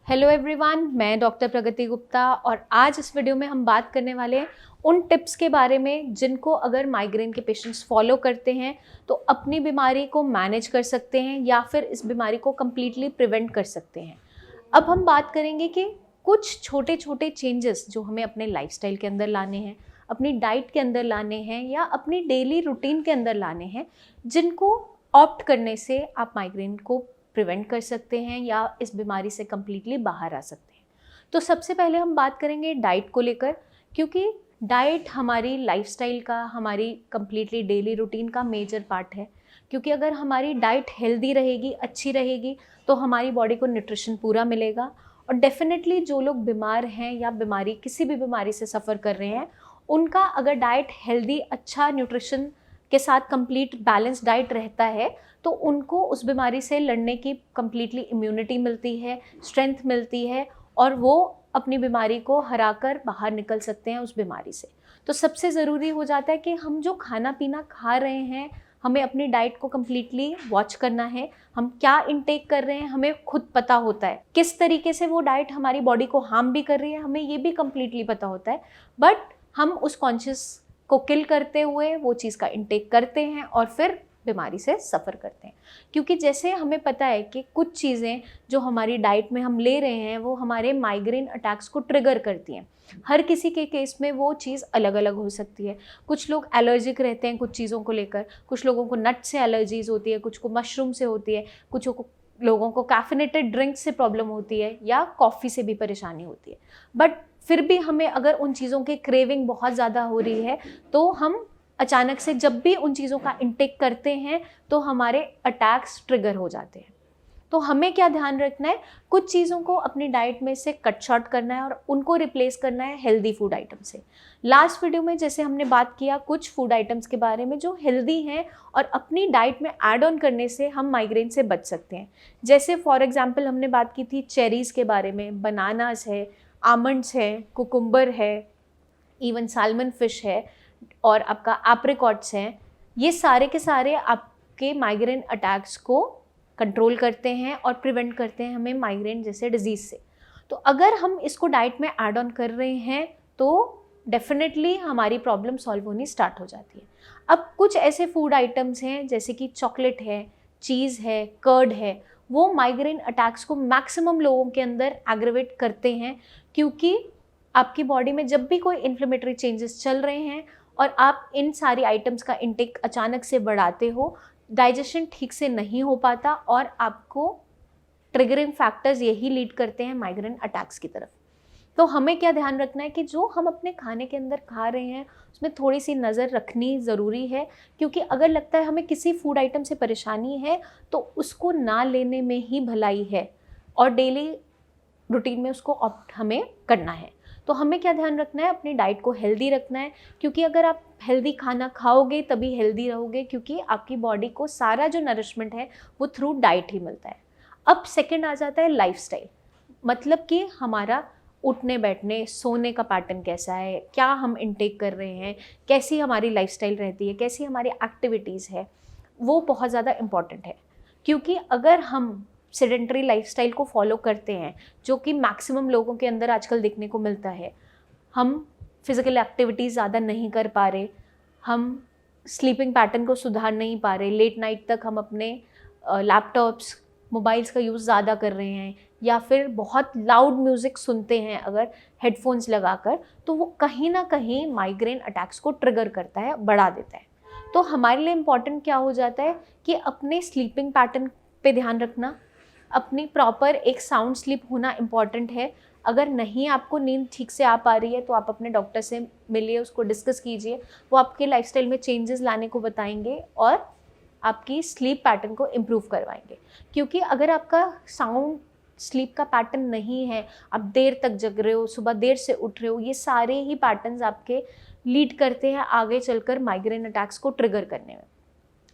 Hello everyone, मैं doctor प्रगति गुप्ता और आज इस वीडियो में हम बात करने वाले हैं उन टिप्स के बारे में जिनको अगर माइग्रेन के पेशेंट्स फॉलो करते हैं तो अपनी बीमारी को मैनेज कर सकते हैं या फिर इस बीमारी को कम्प्लीटली प्रिवेंट कर सकते हैं। अब हम बात करेंगे कि कुछ छोटे छोटे चेंजेस जो हमें अपने लाइफस्टाइल के अंदर लाने हैं, अपनी डाइट के अंदर लाने हैं या अपनी डेली रूटीन के अंदर लाने हैं, जिनको ऑप्ट करने से आप माइग्रेन को प्रिवेंट कर सकते हैं या इस बीमारी से कम्प्लीटली बाहर आ सकते हैं। तो सबसे पहले हम बात करेंगे डाइट को लेकर, क्योंकि डाइट हमारी लाइफस्टाइल का, हमारी कम्प्लीटली डेली रूटीन का मेजर पार्ट है। क्योंकि अगर हमारी डाइट हेल्दी रहेगी, अच्छी रहेगी, तो हमारी बॉडी को न्यूट्रिशन पूरा मिलेगा और डेफिनेटली जो लोग बीमार हैं या किसी भी बीमारी से सफ़र कर रहे हैं, उनका अगर डाइट हेल्दी, अच्छा न्यूट्रिशन के साथ कंप्लीट बैलेंस डाइट रहता है तो उनको उस बीमारी से लड़ने की कम्प्लीटली इम्यूनिटी मिलती है, स्ट्रेंथ मिलती है और वो अपनी बीमारी को हराकर बाहर निकल सकते हैं उस बीमारी से। तो सबसे ज़रूरी हो जाता है कि हम जो खाना पीना खा रहे हैं, हमें अपनी डाइट को कम्प्लीटली वॉच करना है। हम क्या इनटेक कर रहे हैं हमें खुद पता होता है, किस तरीके से वो डाइट हमारी बॉडी को हार्म भी कर रही है हमें ये भी कम्प्लीटली पता होता है। बट हम उस कॉन्शियस को किल करते हुए वो चीज़ का इनटेक करते हैं और फिर बीमारी से सफ़र करते हैं। क्योंकि जैसे हमें पता है कि कुछ चीज़ें जो हमारी डाइट में हम ले रहे हैं वो हमारे माइग्रेन अटैक्स को ट्रिगर करती हैं। हर किसी के केस में वो चीज़ अलग अलग हो सकती है। कुछ लोग एलर्जिक रहते हैं कुछ चीज़ों को लेकर, कुछ लोगों को नट से एलर्जीज़ होती है, कुछ को मशरूम से होती है, कुछ लोगों को कैफिनेटेड ड्रिंक से प्रॉब्लम होती है या कॉफ़ी से भी परेशानी होती है। बट फिर भी हमें अगर उन चीज़ों की क्रेविंग बहुत ज़्यादा हो रही है तो हम अचानक से जब भी उन चीज़ों का इंटेक करते हैं तो हमारे अटैक्स ट्रिगर हो जाते हैं। तो हमें क्या ध्यान रखना है, कुछ चीज़ों को अपनी डाइट में से कट शॉर्ट करना है और उनको रिप्लेस करना है हेल्दी फूड आइटम से। लास्ट वीडियो में जैसे हमने बात किया कुछ फूड आइटम्स के बारे में जो हेल्दी हैं और अपनी डाइट में ऐड ऑन करने से हम माइग्रेन से बच सकते हैं। जैसे फॉर एग्जांपल हमने बात की थी चेरीज़ के बारे में, बनानास है, आमंड्स है, कुकुम्बर है, इवन साल्मन फिश है और आपका एप्रिकॉट्स हैं। ये सारे के सारे आपके माइग्रेन अटैक्स को कंट्रोल करते हैं और प्रिवेंट करते हैं हमें माइग्रेन जैसे डिजीज़ से। तो अगर हम इसको डाइट में ऐड ऑन कर रहे हैं तो डेफिनेटली हमारी प्रॉब्लम सॉल्व होनी स्टार्ट हो जाती है। अब कुछ ऐसे फूड आइटम्स हैं जैसे कि चॉकलेट है, चीज़ है, कर्ड है, वो माइग्रेन अटैक्स को मैक्सिमम लोगों के अंदर एग्रेवेट करते हैं। क्योंकि आपकी बॉडी में जब भी कोई इन्फ्लेमेटरी चेंजेस चल रहे हैं और आप इन सारी आइटम्स का इंटेक अचानक से बढ़ाते हो, डाइजेशन ठीक से नहीं हो पाता और आपको ट्रिगरिंग फैक्टर्स यही लीड करते हैं माइग्रेन अटैक्स की तरफ। तो हमें क्या ध्यान रखना है कि जो हम अपने खाने के अंदर खा रहे हैं उसमें थोड़ी सी नज़र रखनी ज़रूरी है। क्योंकि अगर लगता है हमें किसी फूड आइटम से परेशानी है तो उसको ना लेने में ही भलाई है और डेली रूटीन में उसको ऑप्ट हमें करना है। तो हमें क्या ध्यान रखना है, अपनी डाइट को हेल्दी रखना है। क्योंकि अगर आप हेल्दी खाना खाओगे तभी हेल्दी रहोगे, क्योंकि आपकी बॉडी को सारा जो नरिशमेंट है वो थ्रू डाइट ही मिलता है। अब सेकंड आ जाता है लाइफस्टाइल, मतलब कि हमारा उठने बैठने सोने का पैटर्न कैसा है, क्या हम इनटेक कर रहे हैं, कैसी हमारी लाइफस्टाइल रहती है, कैसी हमारी एक्टिविटीज़ है, वो बहुत ज़्यादा इम्पॉर्टेंट है। क्योंकि अगर हम सेडेंटरी लाइफस्टाइल को फॉलो करते हैं, जो कि मैक्सिमम लोगों के अंदर आजकल देखने को मिलता है, हम फिज़िकल एक्टिविटीज़ ज़्यादा नहीं कर पा रहे, हम स्लीपिंग पैटर्न को सुधार नहीं पा रहे, लेट नाइट तक हम अपने लैपटॉप्स, मोबाइल्स का यूज़ ज़्यादा कर रहे हैं या फिर बहुत लाउड म्यूज़िक सुनते हैं अगर हेडफोन्स लगाकर, तो वो कहीं ना कहीं माइग्रेन अटैक्स को ट्रिगर करता है, बढ़ा देता है। तो हमारे लिए इम्पॉर्टेंट क्या हो जाता है कि अपने स्लीपिंग पैटर्न पे ध्यान रखना, अपनी प्रॉपर एक साउंड स्लीप होना इम्पॉर्टेंट है। अगर नहीं आपको नींद ठीक से आ पा रही है तो आप अपने डॉक्टर से मिलिए, उसको डिस्कस कीजिए, वो आपके लाइफस्टाइल में चेंजेस लाने को बताएंगे और आपकी स्लीप पैटर्न को इम्प्रूव करवाएंगे। क्योंकि अगर आपका साउंड स्लीप का पैटर्न नहीं है, आप देर तक जग रहे हो, सुबह देर से उठ रहे हो, ये सारे ही पैटर्न्स आपके लीड करते हैं आगे चलकर माइग्रेन अटैक्स को ट्रिगर करने में।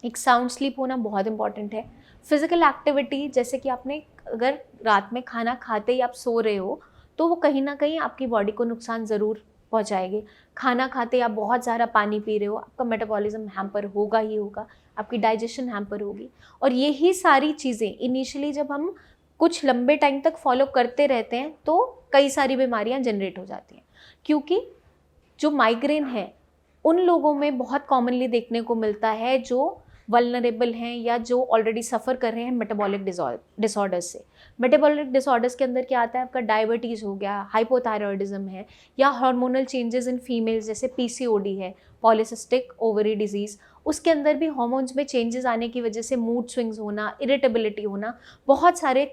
एक साउंड स्लीप होना बहुत इंपॉर्टेंट है। फिज़िकल एक्टिविटी, जैसे कि आपने अगर रात में खाना खाते ही आप सो रहे हो तो वो कहीं ना कहीं आपकी बॉडी को नुकसान ज़रूर पहुंचाएगी। खाना खाते आप बहुत सारा पानी पी रहे हो, आपका मेटाबॉलिज्म हैम्पर होगा ही होगा, आपकी डाइजेशन हैम्पर होगी। और यही सारी चीज़ें इनिशियली जब हम कुछ लंबे टाइम तक फॉलो करते रहते हैं तो कई सारी बीमारियां जनरेट हो जाती हैं। क्योंकि जो माइग्रेन है उन लोगों में बहुत कॉमनली देखने को मिलता है जो वल्नरेबल हैं या जो ऑलरेडी सफ़र कर रहे हैं मेटाबॉलिक डिसऑर्डर्स से। मेटाबॉलिक डिसऑर्डर्स के अंदर क्या आता है, आपका डायबिटीज़ हो गया, हाइपोथायरॉयडिज्म है, या हार्मोनल चेंजेस इन फीमेल्स जैसे पीसीओडी है, पॉलीसिस्टिक ओवरी डिजीज़। उसके अंदर भी हार्मोन्स में चेंजेस आने की वजह से मूड स्विंग्स होना, इरिटेबिलिटी होना, बहुत सारे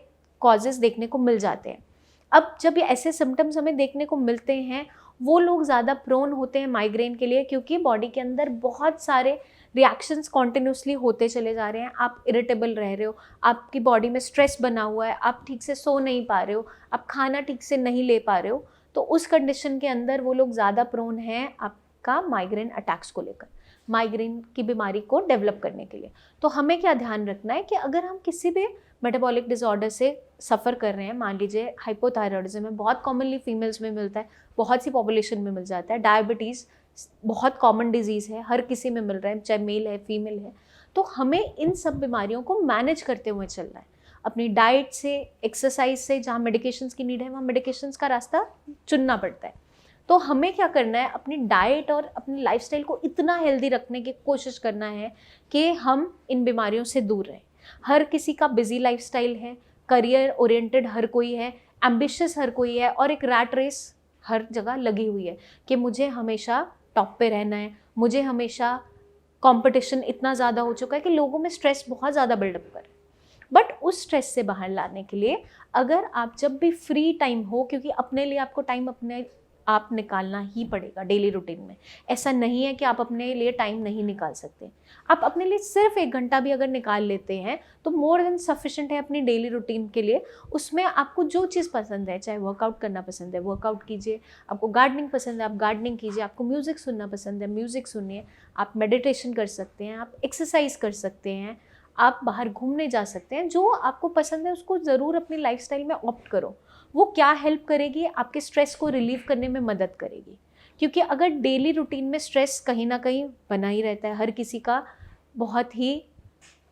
कॉजेज देखने को मिल जाते हैं। अब जब ये ऐसे सिम्टम्स हमें देखने को मिलते हैं, वो लोग ज़्यादा प्रोन होते हैं माइग्रेन के लिए, क्योंकि बॉडी के अंदर बहुत सारे रिएक्शंस कॉन्टिन्यूसली होते चले जा रहे हैं। आप इरिटेबल रह रहे हो, आपकी बॉडी में स्ट्रेस बना हुआ है, आप ठीक से सो नहीं पा रहे हो, आप खाना ठीक से नहीं ले पा रहे हो, तो उस कंडीशन के अंदर वो लोग ज़्यादा प्रोन हैं आपका माइग्रेन अटैक्स को लेकर, माइग्रेन की बीमारी को डेवलप करने के लिए। तो हमें क्या ध्यान रखना है कि अगर हम किसी भी मेटाबॉलिक डिसऑर्डर से सफ़र कर रहे हैं, मान लीजिए हाइपोथायरॉयडिज्म है, बहुत कॉमनली फीमेल्स में मिलता है, बहुत सी पॉपुलेशन में मिल जाता है, डायबिटीज़ बहुत कॉमन डिजीज़ है, हर किसी में मिल रहा है, चाहे मेल है फीमेल है। तो हमें इन सब बीमारियों को मैनेज करते हुए चलना है, अपनी डाइट से, एक्सरसाइज से, जहाँ मेडिकेशंस की नीड है वहाँ मेडिकेशंस का रास्ता चुनना पड़ता है। तो हमें क्या करना है, अपनी डाइट और अपनी लाइफस्टाइल को इतना हेल्दी रखने की कोशिश करना है कि हम इन बीमारियों से दूर रहें। हर किसी का बिजी लाइफस्टाइल है, करियर ओरिएंटेड हर कोई है, एम्बिशियस हर कोई है, और एक रैट रेस हर जगह लगी हुई है कि मुझे हमेशा टॉप पे रहना है, मुझे हमेशा कंपटीशन इतना ज़्यादा हो चुका है कि लोगों में स्ट्रेस बहुत ज़्यादा बिल्डअप कर। बट उस स्ट्रेस से बाहर लाने के लिए अगर आप जब भी फ्री टाइम हो, क्योंकि अपने लिए आपको टाइम अपने आप निकालना ही पड़ेगा डेली रूटीन में, ऐसा नहीं है कि आप अपने लिए टाइम नहीं निकाल सकते। आप अपने लिए सिर्फ 1 घंटा भी अगर निकाल लेते हैं तो मोर देन सफिशिएंट है अपनी डेली रूटीन के लिए। उसमें आपको जो चीज़ पसंद है, चाहे वर्कआउट करना पसंद है वर्कआउट कीजिए, आपको गार्डनिंग पसंद है आप गार्डनिंग कीजिए, आपको म्यूज़िक सुनना पसंद है म्यूज़िक सुनिए, आप मेडिटेशन कर सकते हैं, आप एक्सरसाइज कर सकते हैं, आप बाहर घूमने जा सकते हैं। जो आपको पसंद है उसको ज़रूर अपनी लाइफस्टाइल में ऑप्ट करो। वो क्या हेल्प करेगी, आपके स्ट्रेस को रिलीव करने में मदद करेगी। क्योंकि अगर डेली रूटीन में स्ट्रेस कहीं ना कहीं बना ही रहता है, हर किसी का बहुत ही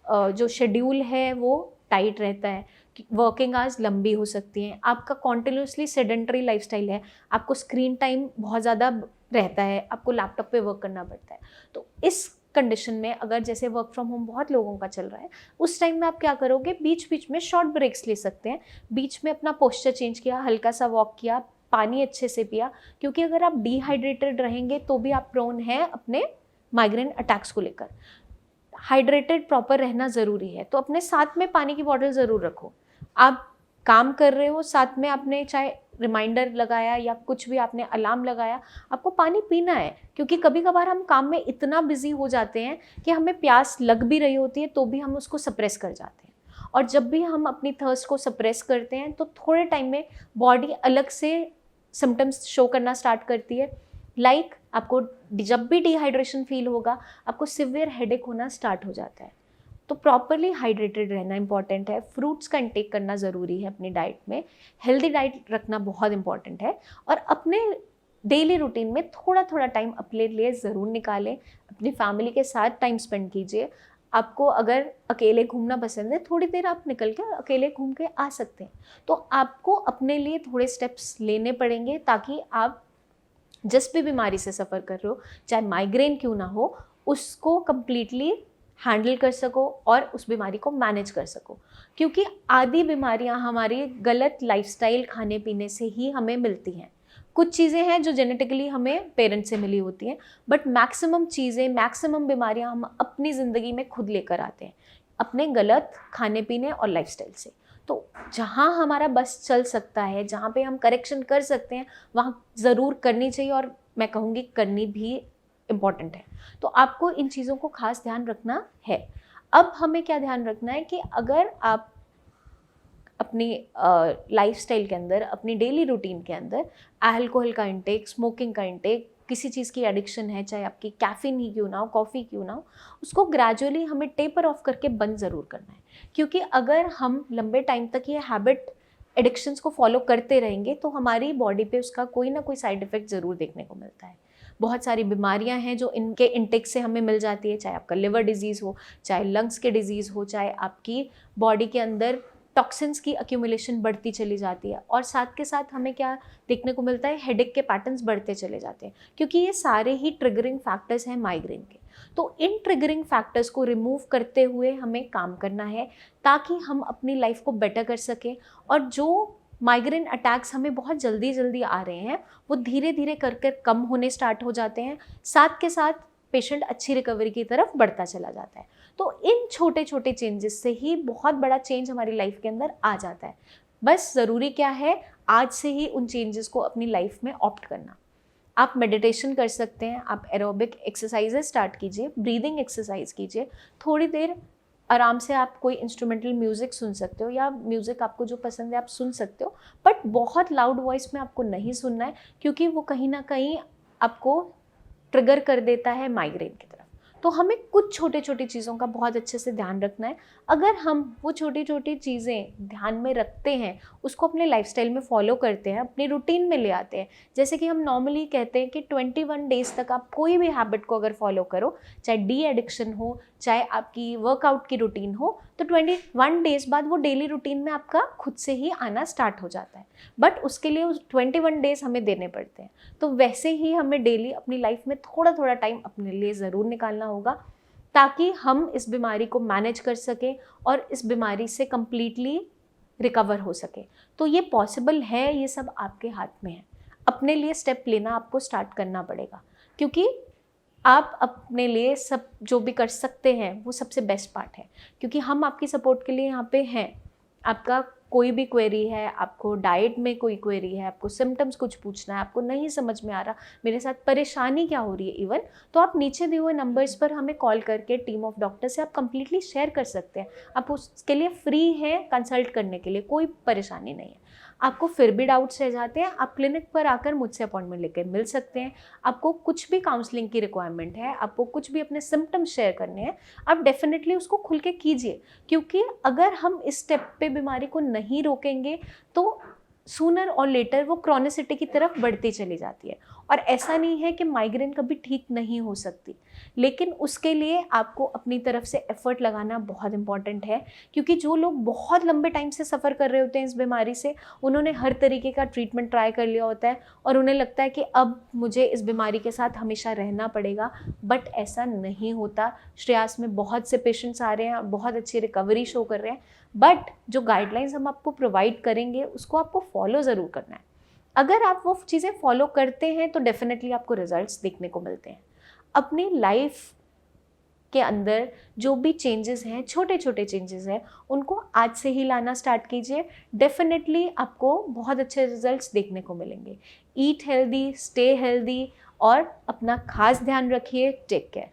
जो शेड्यूल है वो टाइट रहता है, वर्किंग आवर्स लंबी हो सकती हैं, आपका कॉन्टिन्यूसली सेडेंटरी लाइफस्टाइल है, आपको स्क्रीन टाइम बहुत ज़्यादा रहता है, आपको लैपटॉप पे वर्क करना पड़ता है। तो इस कंडीशन में अगर जैसे वर्क फ्रॉम होम बहुत लोगों का चल रहा है, उस टाइम में आप क्या करोगे, बीच बीच में शॉर्ट ब्रेक्स ले सकते हैं, बीच में अपना पोस्चर चेंज किया, हल्का सा वॉक किया, पानी अच्छे से पिया। क्योंकि अगर आप डिहाइड्रेटेड रहेंगे तो भी आप प्रोन हैं अपने माइग्रेन अटैक्स को लेकर। हाइड्रेटेड प्रॉपर रहना ज़रूरी है, तो अपने साथ में पानी की बॉटल ज़रूर रखो। आप काम कर रहे हो, साथ में आपने चाहे रिमाइंडर लगाया या कुछ भी आपने अलार्म लगाया, आपको पानी पीना है। क्योंकि कभी कभार हम काम में इतना बिजी हो जाते हैं कि हमें प्यास लग भी रही होती है तो भी हम उसको सप्रेस कर जाते हैं, और जब भी हम अपनी थर्स्ट को सप्रेस करते हैं तो थोड़े टाइम में बॉडी अलग से सिम्टम्स शो करना स्टार्ट करती है। लाइक आपको जब भी डिहाइड्रेशन फील होगा, आपको सिवियर हेडेक होना स्टार्ट हो जाता है। तो प्रॉपरली हाइड्रेटेड रहना इंपॉर्टेंट है, फ्रूट्स का इंटेक करना ज़रूरी है अपनी डाइट में, हेल्दी डाइट रखना बहुत इंपॉर्टेंट है, और अपने डेली रूटीन में थोड़ा थोड़ा टाइम अपने लिए ज़रूर निकालें, अपनी फैमिली के साथ टाइम स्पेंड कीजिए। आपको अगर अकेले घूमना पसंद है, थोड़ी देर आप निकल के अकेले घूम के आ सकते हैं। तो आपको अपने लिए थोड़े स्टेप्स लेने पड़ेंगे ताकि आप जिस भी बीमारी से सफ़र कर रहे हो, चाहे माइग्रेन क्यों ना हो, उसको कम्प्लीटली हैंडल कर सको और उस बीमारी को मैनेज कर सको। क्योंकि आधी बीमारियां हमारी गलत लाइफस्टाइल खाने पीने से ही हमें मिलती हैं। कुछ चीज़ें हैं जो जेनेटिकली हमें पेरेंट्स से मिली होती हैं, बट मैक्सिमम चीज़ें, मैक्सिमम बीमारियां हम अपनी ज़िंदगी में खुद लेकर आते हैं अपने गलत खाने पीने और लाइफस्टाइल से। तो जहाँ हमारा बस चल सकता है, जहाँ पे हम करेक्शन कर सकते हैं, वहाँ ज़रूर करनी चाहिए, और मैं कहूँगी करनी भी इम्पॉर्टेंट है। तो आपको इन चीज़ों को खास ध्यान रखना है। अब हमें क्या ध्यान रखना है कि अगर आप अपनी लाइफस्टाइल के अंदर, अपनी डेली रूटीन के अंदर अल्कोहल का इंटेक, स्मोकिंग का इंटेक, किसी चीज़ की एडिक्शन है, चाहे आपकी कैफीन ही क्यों ना हो, कॉफ़ी क्यों ना हो, उसको ग्रेजुअली हमें टेपर ऑफ करके बंद ज़रूर करना है। क्योंकि अगर हम लंबे टाइम तक ये हैबिट एडिक्शंस को फॉलो करते रहेंगे तो हमारी बॉडी पे उसका कोई ना कोई साइड इफ़ेक्ट ज़रूर देखने को मिलता है। बहुत सारी बीमारियां हैं जो इनके इंटेक से हमें मिल जाती है, चाहे आपका लिवर डिजीज़ हो, चाहे लंग्स के डिजीज़ हो, चाहे आपकी बॉडी के अंदर टॉक्सिन्स की अक्यूमुलेशन बढ़ती चली जाती है, और साथ के साथ हमें क्या देखने को मिलता है, हेडेक के पैटर्न्स बढ़ते चले जाते हैं, क्योंकि ये सारे ही ट्रिगरिंग फैक्टर्स हैं माइग्रेन के। तो इन ट्रिगरिंग फैक्टर्स को रिमूव करते हुए हमें काम करना है ताकि हम अपनी लाइफ को बेटर कर सकें, और जो माइग्रेन अटैक्स हमें बहुत जल्दी जल्दी आ रहे हैं वो धीरे धीरे कर कर कम होने स्टार्ट हो जाते हैं, साथ के साथ पेशेंट अच्छी रिकवरी की तरफ बढ़ता चला जाता है। तो इन छोटे छोटे चेंजेस से ही बहुत बड़ा चेंज हमारी लाइफ के अंदर आ जाता है। बस ज़रूरी क्या है, आज से ही उन चेंजेस को अपनी लाइफ में ऑप्ट करना। आप मेडिटेशन कर सकते हैं, आप एरोबिक एक्सरसाइजेस स्टार्ट कीजिए, ब्रीदिंग एक्सरसाइज कीजिए, थोड़ी देर आराम से आप कोई इंस्ट्रूमेंटल म्यूज़िक सुन सकते हो, या म्यूज़िक आपको जो पसंद है आप सुन सकते हो, बट बहुत लाउड वॉइस में आपको नहीं सुनना है, क्योंकि वो कहीं ना कहीं आपको ट्रिगर कर देता है माइग्रेन की तरफ। तो हमें कुछ छोटे छोटी चीज़ों का बहुत अच्छे से ध्यान रखना है। अगर हम वो छोटी छोटी चीज़ें ध्यान में रखते हैं, उसको अपने लाइफस्टाइल में फॉलो करते हैं, अपनी रूटीन में ले आते हैं, जैसे कि हम नॉर्मली कहते हैं कि 21 डेज़ तक आप कोई भी हैबिट को अगर फॉलो करो, चाहे डी एडिक्शन हो, चाहे आपकी वर्कआउट की रूटीन हो, तो 21 डेज़ बाद वो डेली रूटीन में आपका खुद से ही आना स्टार्ट हो जाता है। बट उसके लिए उस 21 डेज़ हमें देने पड़ते हैं। तो वैसे ही हमें डेली अपनी लाइफ में थोड़ा थोड़ा टाइम अपने लिए ज़रूर निकालना होगा, ताकि हम इस बीमारी को मैनेज कर सकें और इस बीमारी से कंप्लीटली रिकवर हो सके। तो ये पॉसिबल है, ये सब आपके हाथ में है। अपने लिए स्टेप लेना आपको स्टार्ट करना पड़ेगा, क्योंकि आप अपने लिए सब जो भी कर सकते हैं वो सबसे बेस्ट पार्ट है, क्योंकि हम आपकी सपोर्ट के लिए यहाँ पे हैं। आपका कोई भी क्वेरी है, आपको डाइट में कोई क्वेरी है, आपको सिम्टम्स कुछ पूछना है, आपको नहीं समझ में आ रहा मेरे साथ परेशानी क्या हो रही है इवन, तो आप नीचे दिए हुए नंबर्स पर हमें कॉल करके टीम ऑफ डॉक्टर से आप कंप्लीटली शेयर कर सकते हैं। आप उसके लिए फ्री हैं कंसल्ट करने के लिए, कोई परेशानी नहीं है। आपको फिर भी डाउट्स रह जाते हैं, आप क्लिनिक पर आकर मुझसे अपॉइंटमेंट लेकर मिल सकते हैं। आपको कुछ भी काउंसलिंग की रिक्वायरमेंट है, आपको कुछ भी अपने सिम्टम्स शेयर करने हैं, आप डेफिनेटली उसको खुल के कीजिए, क्योंकि अगर हम इस स्टेप पे बीमारी को नहीं रोकेंगे तो सूनर और लेटर वो क्रॉनिसिटी की तरफ बढ़ती चली जाती है। और ऐसा नहीं है कि माइग्रेन कभी ठीक नहीं हो सकती, लेकिन उसके लिए आपको अपनी तरफ से एफर्ट लगाना बहुत इंपॉर्टेंट है, क्योंकि जो लोग बहुत लंबे टाइम से सफ़र कर रहे होते हैं इस बीमारी से, उन्होंने हर तरीके का ट्रीटमेंट ट्राई कर लिया होता है और उन्हें लगता है कि अब मुझे इस बीमारी के साथ हमेशा रहना पड़ेगा, बट ऐसा नहीं होता। श्रेयास में बहुत से पेशेंट्स आ रहे हैं और बहुत अच्छी रिकवरी शो कर रहे हैं, बट जो गाइडलाइंस हम आपको प्रोवाइड करेंगे उसको आपको फॉलो ज़रूर करना है। अगर आप वो चीज़ें फॉलो करते हैं तो डेफिनेटली आपको रिजल्ट्स देखने को मिलते हैं। अपनी लाइफ के अंदर जो भी चेंजेस हैं, छोटे छोटे चेंजेस हैं, उनको आज से ही लाना स्टार्ट कीजिए। डेफिनेटली आपको बहुत अच्छे रिजल्ट्स देखने को मिलेंगे। ईट हेल्दी, स्टे हेल्दी और अपना खास ध्यान रखिए। Take care.